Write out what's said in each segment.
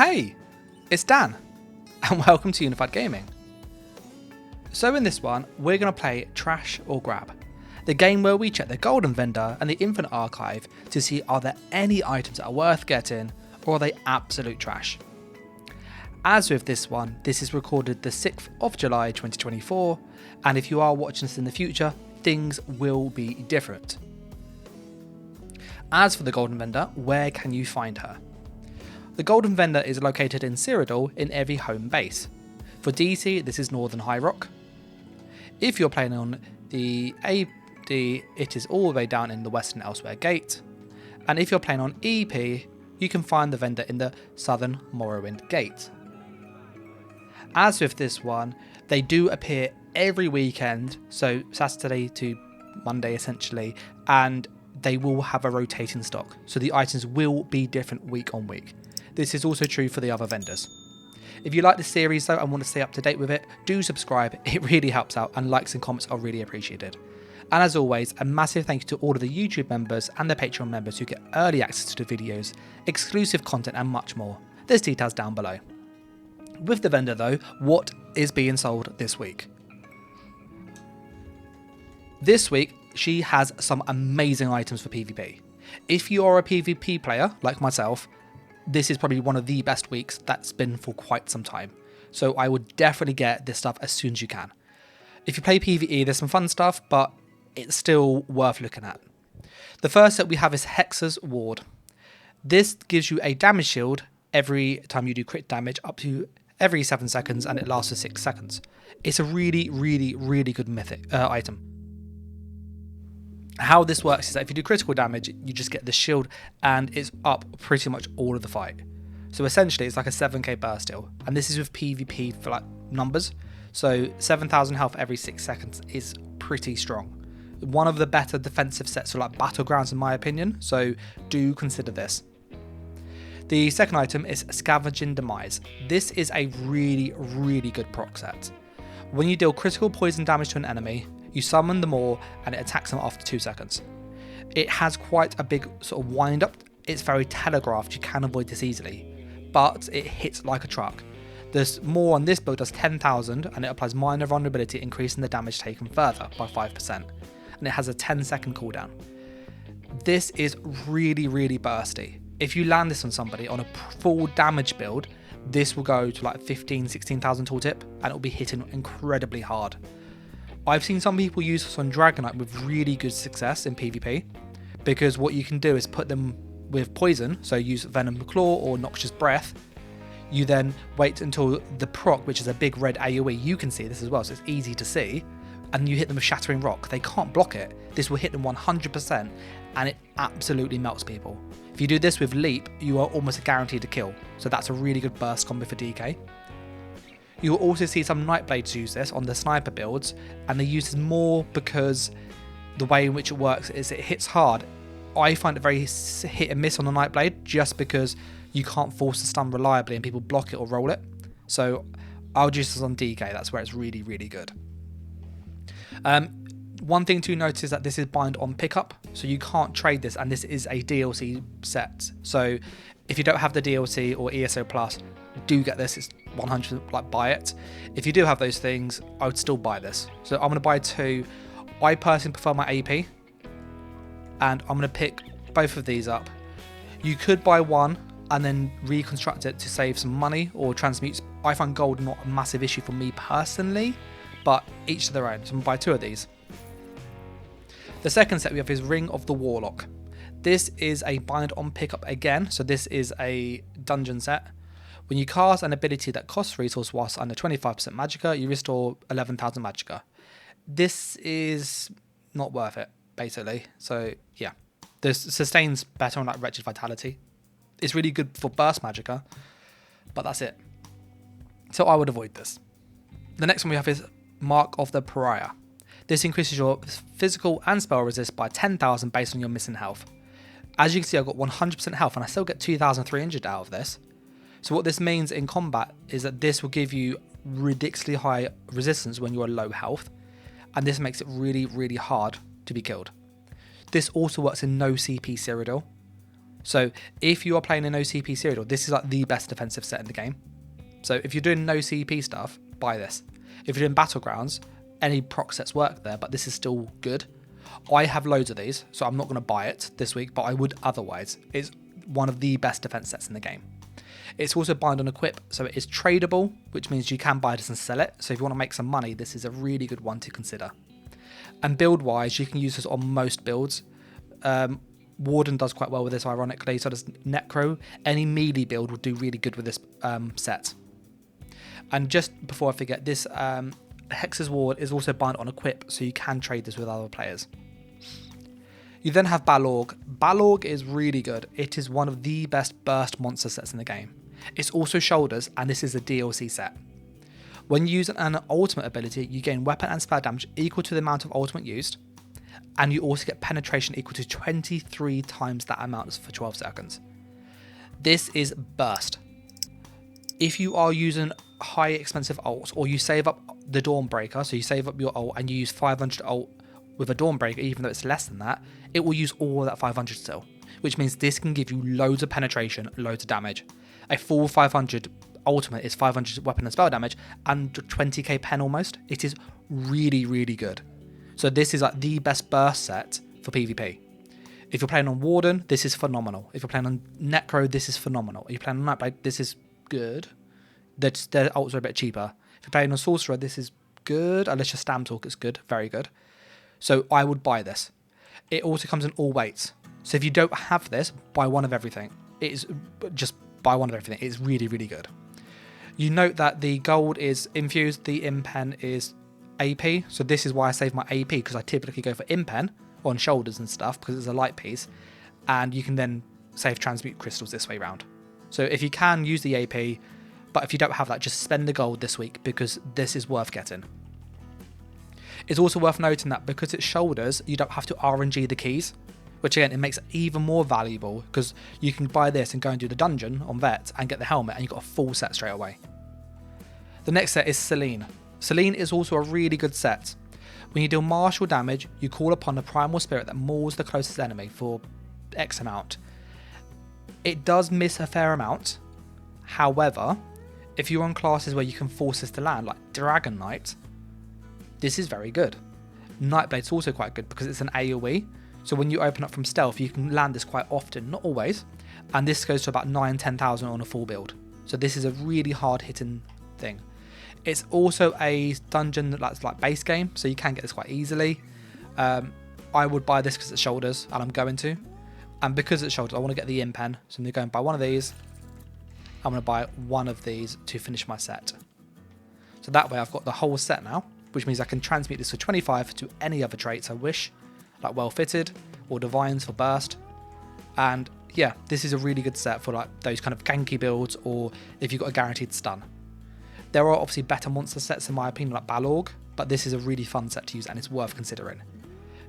Hey, it's Dan, and welcome to Unified Gaming. So in this one, we're going to play Trash or Grab, the game where we check the Golden Vendor and the Infinite Archive to see are there any items that are worth getting, or are they absolute trash. As with this one, this is recorded the 6th of July 2024, and if you are watching this in the future, things will be different. As for the Golden Vendor, where can you find her? The Golden Vendor is located in Cyrodiil in every home base. For DC, this is Northern High Rock. If you're playing on the AD, it is all the way down in the Western Elsewhere Gate. And if you're playing on EP, you can find the vendor in the Southern Morrowind Gate. As with this one, they do appear every weekend, so Saturday to Monday essentially, and they will have a rotating stock, so the items will be different week on week. This is also true for the other vendors. If you like the series though and want to stay up to date with it, do subscribe, it really helps out, and likes and comments are really appreciated. And as always, a massive thank you to all of the YouTube members and the Patreon members who get early access to the videos, exclusive content and much more. There's details down below. With the vendor though, what is being sold this week? This week, she has some amazing items for PvP. If you are a PvP player, like myself, this is probably one of the best weeks that's been for quite some time. So I would definitely get this stuff as soon as you can. If you play PvE, there's some fun stuff, but it's still worth looking at. The first that we have is Hexa's Ward. This gives you a damage shield every time you do crit damage up to every 7 seconds, and it lasts for 6 seconds. It's a really good mythic item. How this works is that if you do critical damage, you just get the shield and it's up pretty much all of the fight. So essentially it's like a 7k burst deal, and this is with PvP for like numbers. So 7,000 health every 6 seconds is pretty strong. One of the better defensive sets for like battlegrounds in my opinion, so do consider this. The second item is Scavenging Demise. This is a really good proc set. When you deal critical poison damage to an enemy, you summon them all and it attacks them after 2 seconds. It has quite a big sort of wind up. It's very telegraphed, you can avoid this easily, but it hits like a truck. There's more on this build, does 10,000 and it applies minor vulnerability, increasing the damage taken further by 5%. And it has a 10-second cooldown. This is really bursty. If you land this on somebody on a full damage build, this will go to like 16,000 tooltip and it will be hitting incredibly hard. I've seen some people use this on Dragonite with really good success in PvP, because what you can do is put them with poison, so use Venom Claw or Noxious Breath. You then wait until the proc, which is a big red AoE, you can see this as well, so it's easy to see, and you hit them with Shattering Rock. They can't block it. This will hit them 100% and it absolutely melts people. If you do this with Leap, you are almost guaranteed to kill, so that's a really good burst combo for DK. You will also see some Nightblades use this on the sniper builds, and they use this more because the way in which it works is it hits hard. I find it very hit and miss on the Nightblade just because you can't force the stun reliably and people block it or roll it. So I'll use this on DK, that's where it's really good. One thing to notice is that this is bind on pickup, so you can't trade this, and this is a DLC set. So if you don't have the DLC or ESO Plus, do get this. It's 100, like, buy it. If you do have those things, I would still buy this. So I'm going to buy 2. I personally prefer my AP, and I'm going to pick both of these up. You could buy one and then reconstruct it to save some money or transmute. I find gold not a massive issue for me personally, but each to their own. So I'm going to buy 2 of these. The second set we have is Ring of the Warlock. This is a bind on pickup again, so this is a dungeon set. When you cast an ability that costs resource whilst under 25% magicka, you restore 11,000 magicka. This is not worth it, basically. So yeah, this sustains better on like Wretched Vitality. It's really good for burst magicka, but that's it. So I would avoid this. The next one we have is Mark of the Pariah. This increases your physical and spell resist by 10,000 based on your missing health. As you can see, I've got 100% health and I still get 2,300 out of this. So what this means in combat is that this will give you ridiculously high resistance when you're low health, and this makes it really hard to be killed. This also works in no CP Cyrodiil. So if you are playing a no CP Cyrodiil, this is like the best defensive set in the game. So if you're doing no CP stuff, buy this. If you're doing Battlegrounds, any proc sets work there, but this is still good. I have loads of these, so I'm not going to buy it this week, but I would otherwise. It's one of the best defense sets in the game. It's also bind on equip, so it is tradable, which means you can buy this and sell it. So if you want to make some money, this is a really good one to consider. And build-wise, you can use this on most builds. Warden does quite well with this, ironically, so does Necro. Any melee build will do really good with this set. And just before I forget, this Hex's Ward is also bind on equip, so you can trade this with other players. You then have Balorg. Balorg is really good. It is one of the best burst monster sets in the game. It's also shoulders, and this is a DLC set. When you use an ultimate ability, you gain weapon and spell damage equal to the amount of ultimate used, and you also get penetration equal to 23 times that amount for 12 seconds. This is burst. If you are using high expensive ults, or you save up the Dawnbreaker, so you save up your ult and you use 500 ult with a Dawnbreaker, even though it's less than that, it will use all of that 500 still, which means this can give you loads of penetration, loads of damage. A full 500 ultimate is 500 weapon and spell damage and 20k pen almost. It is really, really good. So this is like the best burst set for PvP. If you're playing on Warden, this is phenomenal. If you're playing on Necro, this is phenomenal. If you're playing on Nightblade, this is good. Their ults are a bit cheaper. If you're playing on Sorcerer, this is good. Unless you're Stam Talk, it's good. Very good. So I would buy this. It also comes in all weights. So if you don't have this, buy one of everything. It is just buy one of everything. It's really, really good. You note that the gold is infused, the impen is AP. So this is why I save my AP, because I typically go for impen on shoulders and stuff because it's a light piece. And you can then save transmute crystals this way round. So if you can, use the AP. But if you don't have that, just spend the gold this week because this is worth getting. It's also worth noting that because it's shoulders, you don't have to RNG the keys, which again, it makes it even more valuable because you can buy this and go and do the dungeon on Vet and get the helmet and you've got a full set straight away. The next set is Selene. Selene is also a really good set. When you deal martial damage, you call upon a primal spirit that mauls the closest enemy for X amount. It does miss a fair amount. However, if you're on classes where you can force this to land, like Dragon Knight, this is very good. Nightblade's also quite good because it's an AoE. So when you open up from stealth, you can land this quite often, not always. And this goes to about 9,000-10,000 on a full build. So this is a really hard hitting thing. It's also a dungeon that's like base game, so you can get this quite easily. I would buy this because it's shoulders, and I'm going to. And because it's shoulders, I want to get the impen. So I'm going to go and buy one of these. I'm going to buy one of these to finish my set. So that way I've got the whole set now, which means I can transmute this for 25 to any other traits I wish, like Well Fitted or Divines for burst. And yeah, this is a really good set for like those kind of ganky builds or if you've got a guaranteed stun. There are obviously better monster sets in my opinion, like Balorg, but this is a really fun set to use and it's worth considering.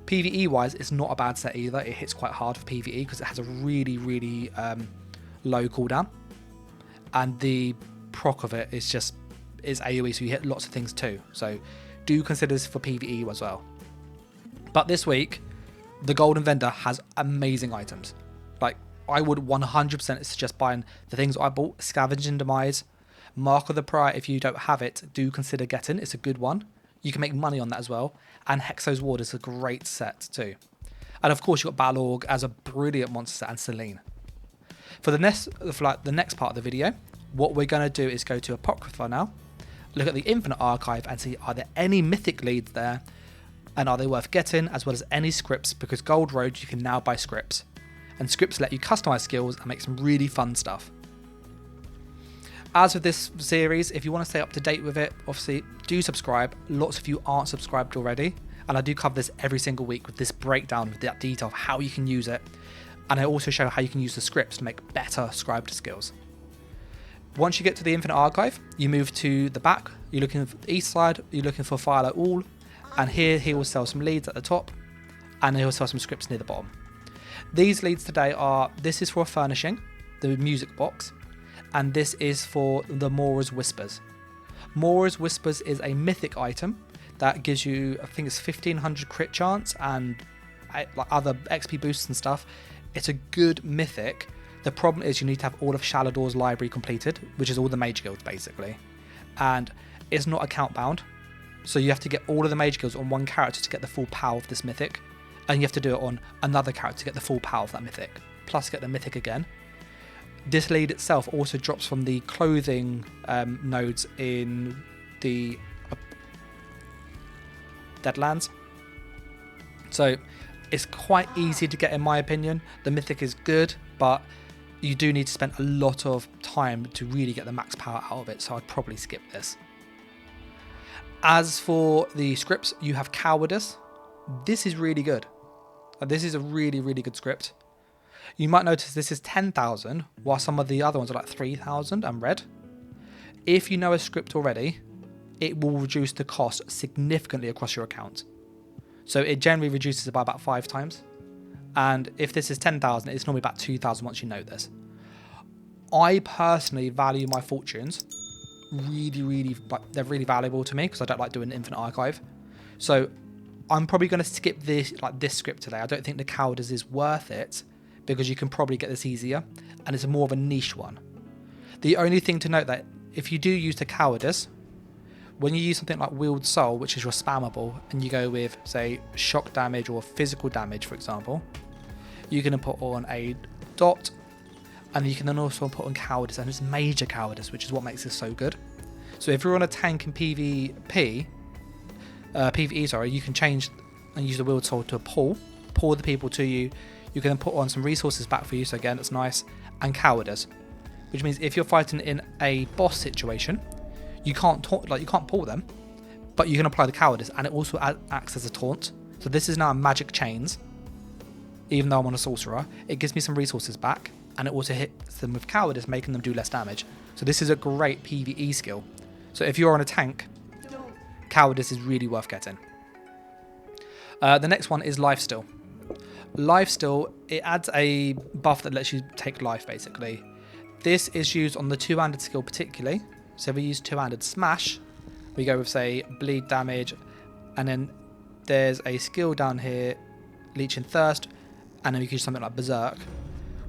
PvE wise, it's not a bad set either. It hits quite hard for PvE because it has a really, really low cooldown. And the proc of it is AoE, so you hit lots of things too. So do consider this for PvE as well. But this week, the Golden Vendor has amazing items. Like, I would 100% suggest buying the things I bought. Scavenging Demise, Mark of the Prior, if you don't have it, do consider getting. It's a good one. You can make money on that as well. And Hexo's Ward is a great set too. And of course, you've got Balorg as a brilliant monster set and Selene. For the next part of the video, what we're going to do is go to Apocrypha now, look at the Infinite Archive and see are there any mythic leads there and are they worth getting, as well as any scripts, because Gold Road you can now buy scripts. And scripts let you customize skills and make some really fun stuff. As with this series, if you want to stay up to date with it, obviously do subscribe. Lots of you aren't subscribed already. And I do cover this every single week with this breakdown with that detail of how you can use it. And I also show how you can use the scripts to make better scribed skills. Once you get to the Infinite Archive, you move to the back. You're looking for the east side. You're looking for Firelight All. And here he will sell some leads at the top. And he'll sell some scripts near the bottom. These leads today are, this is for furnishing, the music box. And this is for the Mora's Whispers. Mora's Whispers is a mythic item that gives you, I think it's 1500 crit chance and like other XP boosts and stuff. It's a good mythic. The problem is you need to have all of Shalador's library completed, which is all the mage guilds basically. And it's not account bound. So you have to get all of the mage guilds on one character to get the full power of this mythic. And you have to do it on another character to get the full power of that mythic. Plus get the mythic again. This lead itself also drops from the clothing nodes in the Deadlands. So it's quite easy to get in my opinion. The mythic is good, but you do need to spend a lot of time to really get the max power out of it, so I'd probably skip this. As for the scripts, you have Cowardice. This is really good. This is a really, really good script. You might notice this is 10,000, while some of the other ones are like 3,000 and red. If you know a script already, it will reduce the cost significantly across your account. So it generally reduces it by about 5 times. And if this is 10,000, it's normally about 2,000 once you know this. I personally value my fortunes. Really, they're really valuable to me because I don't like doing an infinite archive. So I'm probably going to skip this script today. I don't think the Cowardice is worth it because you can probably get this easier and it's more of a niche one. The only thing to note that if you do use the Cowardice, when you use something like Wield Soul, which is your spammable, and you go with, say, shock damage or physical damage, for example, you can put on a dot, and you can then also put on Cowardice, and it's major Cowardice, which is what makes this so good. So if you're on a tank in PvE, you can change and use the Wield Soul to pull the people to you. You can then put on some resources back for you, so again, it's nice, and Cowardice, which means if you're fighting in a boss situation, you can't pull them, but you can apply the Cowardice, and it also acts as a taunt. So this is now a magic chains. Even though I'm on a sorcerer, it gives me some resources back, and it also hits them with Cowardice, making them do less damage. So this is a great PvE skill. So if you're on a tank, Cowardice is really worth getting. The next one is Lifesteal. Lifesteal, it adds a buff that lets you take life basically. This is used on the two-handed skill particularly. So if we use two-handed smash, we go with, say, bleed damage, and then there's a skill down here, leeching thirst, and then we can use something like berserk.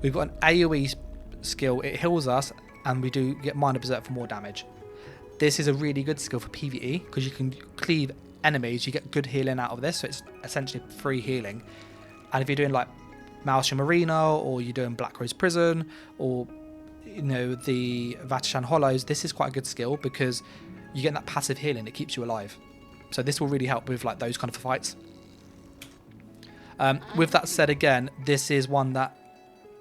We've got an AoE skill, it heals us, and we do get minor berserk for more damage. This is a really good skill for PvE because you can cleave enemies, you get good healing out of this, so it's essentially free healing. And if you're doing like Maelstrom Arena, or you're doing Black Rose Prison, or the Vatishan Hollows, this is quite a good skill because you get that passive healing, it keeps you alive. So this will really help with like those kind of fights. With that said, again, this is one that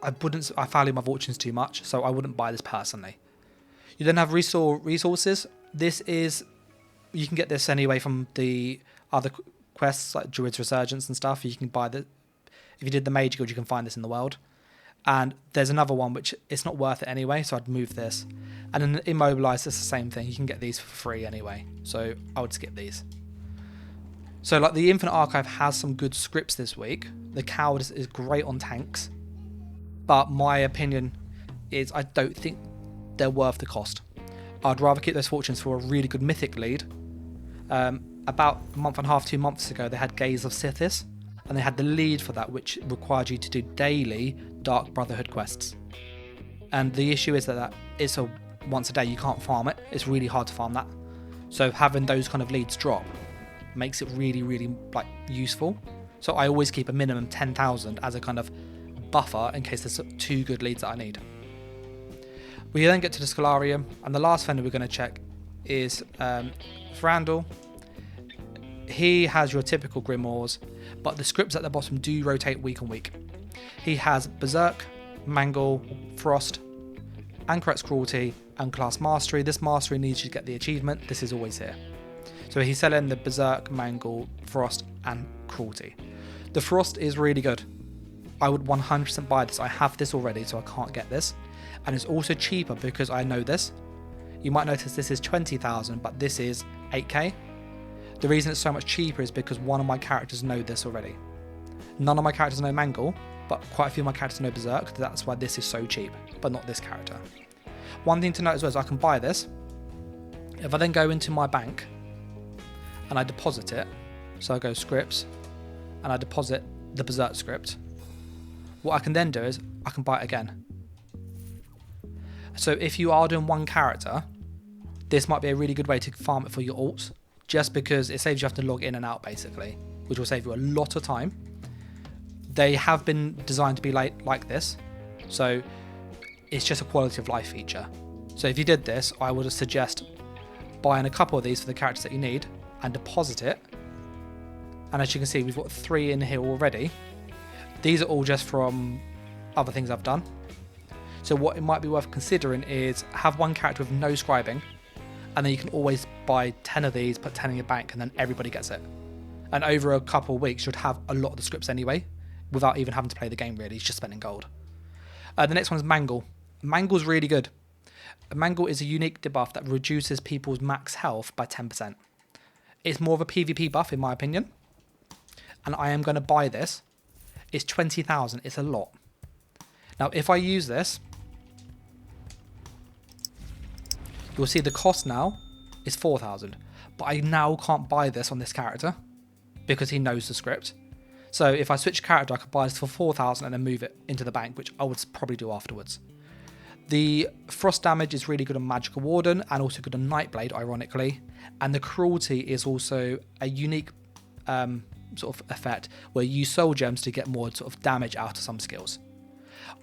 I value my fortunes too much, so I wouldn't buy this personally. You then have Restore Resources. You can get this anyway from the other quests like Druid's Resurgence and stuff. You can buy if you did the Mage Guild, you can find this in the world. And there's another one which it's not worth it anyway, so I'd move this. And then Immobilize, it's the same thing. You can get these for free anyway, so I would skip these. So like the Infinite Archive has some good scripts this week. The Cowardice is great on tanks, but my opinion is I don't think they're worth the cost. I'd rather keep those fortunes for a really good mythic lead. About a month and a half, 2 months ago, they had Gaze of Sithis, and they had the lead for that, which required you to do daily Dark Brotherhood quests. And the issue is that it's a once a day, you can't farm it. It's really hard to farm that. So having those kind of leads drop makes it really, really useful. So I always keep a minimum 10,000 as a kind of buffer in case there's 2 good leads that I need. We then get to the Scarium, and the last vendor we're going to check is Frandal. He has your typical Grimoires, but the scripts at the bottom do rotate week on week. He has Berserk, Mangle, Frost, Anchorette's Cruelty, and Class Mastery. This Mastery needs you to get the achievement. This is always here. So he's selling the Berserk, Mangle, Frost, and Cruelty. The Frost is really good. I would 100% buy this. I have this already, so I can't get this. And it's also cheaper because I know this. You might notice this is 20,000, but this is 8k. The reason it's so much cheaper is because one of my characters know this already. None of my characters know Mangle, but quite a few of my characters know Berserk. That's why this is so cheap, but not this character. One thing to note as well is I can buy this. If I then go into my bank and I deposit it, so I go scripts and I deposit the Berserk script, What I can then do is I can buy it again. So if you are doing one character, this might be a really good way to farm it for your alts, just because it saves you having to log in and out basically, which will save you a lot of time. They have been designed to be like this, so it's just a quality of life feature. So if you did this, I would suggest buying a couple of these for the characters that you need and deposit it. And as you can see, we've got 3 in here already. These are all just from other things I've done. So what it might be worth considering is have one character with no scribing, and then you can always buy 10 of these, put 10 in your bank, and then everybody gets it. And over a couple of weeks, you'd have a lot of the scripts anyway, without even having to play the game really, it's just spending gold. The next one is Mangle. Mangle's really good. Mangle is a unique debuff that reduces people's max health by 10%. It's more of a PvP buff in my opinion, and I am going to buy this. It's 20,000, it's a lot. Now if I use this, you'll see the cost now is 4,000, but I now can't buy this on this character because he knows the script. So if I switch character, I could buy this for 4,000 and then move it into the bank, which I would probably do afterwards. The frost damage is really good on Magical Warden and also good on Nightblade, ironically. And the cruelty is also a unique sort of effect where you use soul gems to get more sort of damage out of some skills.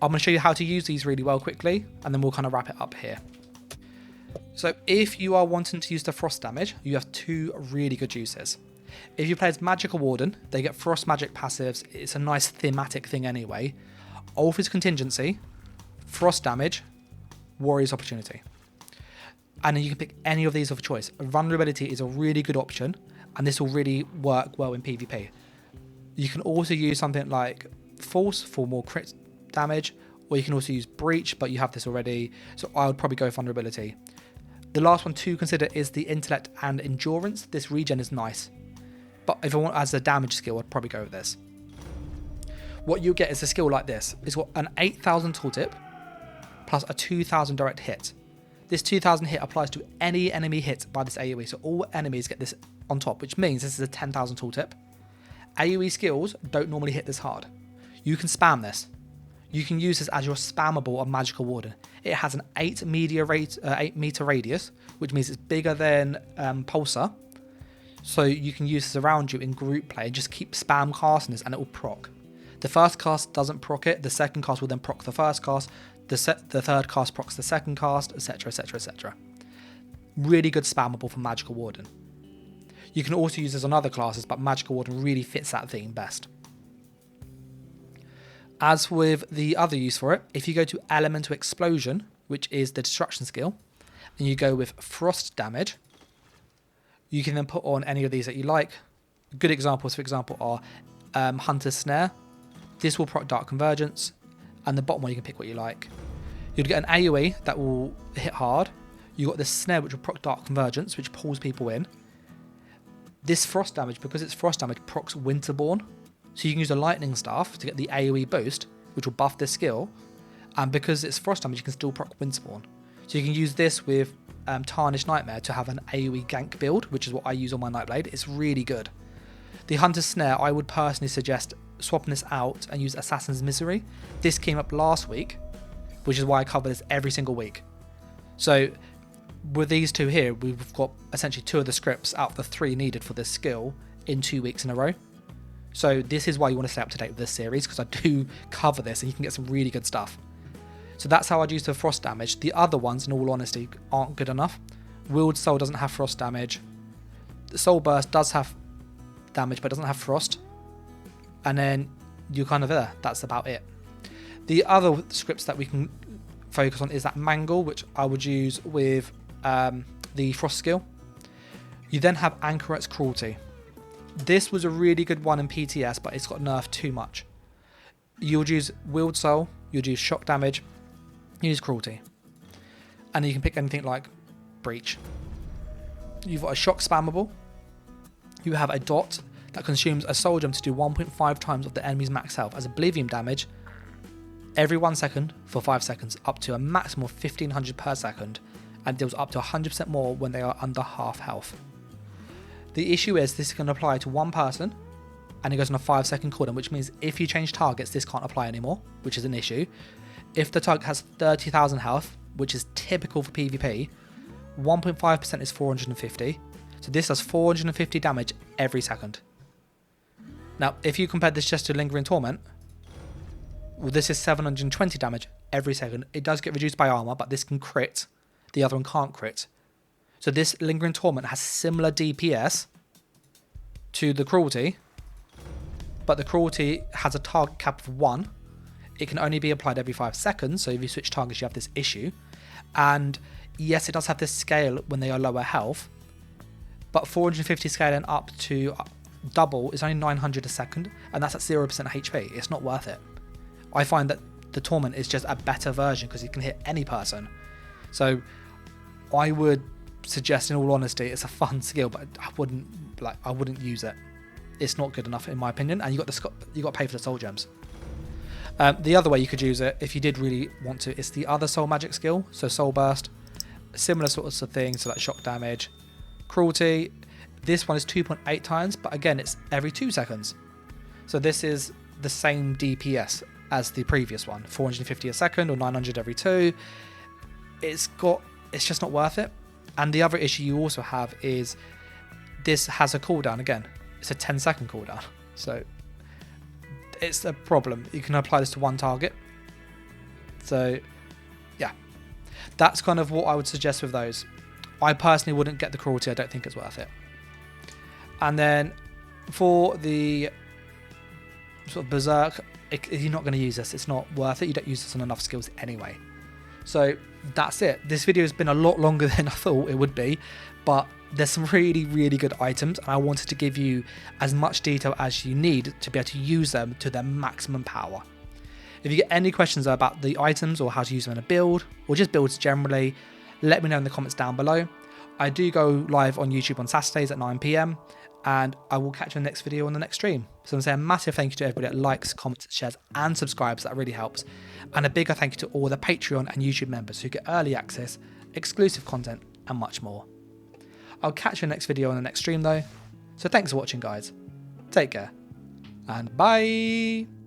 I'm going to show you how to use these really well quickly, and then we'll kind of wrap it up here. So if you are wanting to use the frost damage, you have 2 really good uses. If you play as Magical Warden, they get frost magic passives. It's a nice thematic thing anyway. Ulf's Contingency, frost damage, Warrior's Opportunity. And then you can pick any of these of choice. Vulnerability is a really good option, and this will really work well in PvP. You can also use something like Force for more crit damage, or you can also use Breach, but you have this already, so I would probably go Vulnerability. The last one to consider is the Intellect and Endurance. This regen is nice, but if I want as a damage skill, I'd probably go with this. What you get is a skill like this. It's got an 8,000 tooltip plus a 2,000 direct hit. This 2,000 hit applies to any enemy hit by this AoE, so all enemies get this on top, which means this is a 10,000 tooltip. AoE skills don't normally hit this hard. You can spam this. You can use this as your spammable on Magical Warden. It has an 8 meter radius, which means it's bigger than Pulsar. So you can use this around you in group play and just keep spam casting this and it will proc. The first cast doesn't proc it, the second cast will then proc the first cast, the third cast procs the second cast, etc, etc, etc. Really good spammable for Magical Warden. You can also use this on other classes, but Magical Warden really fits that theme best. As with the other use for it, if you go to Elemental Explosion, which is the destruction skill, and you go with frost damage, you can then put on any of these that you like. Good examples, for example, are Hunter's Snare. This will proc Dark Convergence, and the bottom one you can pick what you like. You'll get an AoE that will hit hard. You've got this Snare which will proc Dark Convergence, which pulls people in. This frost damage, because it's frost damage, procs Winterborn. So you can use a lightning staff to get the AoE boost, which will buff this skill. And because it's frost damage, you can still proc Winterborn. So you can use this with Tarnished Nightmare to have an AoE gank build, which is what I use on my Nightblade. It's really good. The Hunter's Snare, I would personally suggest swapping this out and use Assassin's Misery. This came up last week, which is why I cover this every single week. So with these 2 here, we've got essentially 2 of the scripts out of the 3 needed for this skill in 2 weeks in a row. So this is why you want to stay up to date with this series, because I do cover this and you can get some really good stuff. So that's how I'd use the frost damage. The other ones, in all honesty, aren't good enough. Willed Soul doesn't have frost damage. The Soul Burst does have damage, but doesn't have frost. And then you're kind of there. That's about it. The other scripts that we can focus on is that Mangle, which I would use with the frost skill. You then have Anchorette's Cruelty. This was a really good one in PTS, but it's got nerfed too much. You would use Willed Soul, you'd use Shock Damage, use Cruelty. And you can pick anything like Breach. You've got a Shock Spammable. You have a Dot that consumes a soul gem to do 1.5 times of the enemy's max health as Oblivion damage every 1 second for 5 seconds, up to a maximum of 1500 per second, and deals up to 100% more when they are under half health. The issue is this can apply to one person and it goes on a 5-second cooldown, which means if you change targets, this can't apply anymore, which is an issue. If the target has 30,000 health, which is typical for PvP, 1.5% is 450. So this does 450 damage every second. Now, if you compare this just to Lingering Torment, well, this is 720 damage every second. It does get reduced by armor, but this can crit. The other one can't crit. So this Lingering Torment has similar DPS to the Cruelty, but the Cruelty has a target cap of 1. It can only be applied every 5 seconds, so if you switch targets you have this issue. And yes, it does have this scale when they are lower health, but 450 scaling up to double is only 900 a second, and that's at 0% HP. It's not worth it. I find that the Torment is just a better version because it can hit any person. So I would suggest, in all honesty, it's a fun skill, but I wouldn't use it. It's not good enough in my opinion, and you got to pay for the soul gems. The other way you could use it, if you did really want to, is the other soul magic skill. So soul burst, similar sorts of things, so like shock damage, cruelty. This one is 2.8 times, but again, it's every 2 seconds. So this is the same DPS as the previous one, 450 a second or 900 every 2. It's just not worth it. And the other issue you also have is this has a cooldown again. It's a 10-second cooldown. So it's a problem. You can apply this to one target. So yeah, that's kind of what I would suggest with those. I personally wouldn't get the cruelty. I don't think it's worth it. And then for the sort of berserk, you're not going to use this. It's not worth it. You don't use this on enough skills anyway. So that's it. This video has been a lot longer than I thought it would be, but there's some really, really good items, and I wanted to give you as much detail as you need to be able to use them to their maximum power. If you get any questions about the items or how to use them in a build, or just builds generally, let me know in the comments down below. I do go live on YouTube on Saturdays at 9 PM, and I will catch you in the next video on the next stream. So I'm going to say a massive thank you to everybody that likes, comments, shares, and subscribes. That really helps. And a bigger thank you to all the Patreon and YouTube members who get early access, exclusive content, and much more. I'll catch you in the next video on the next stream though. So thanks for watching, guys. Take care, and bye.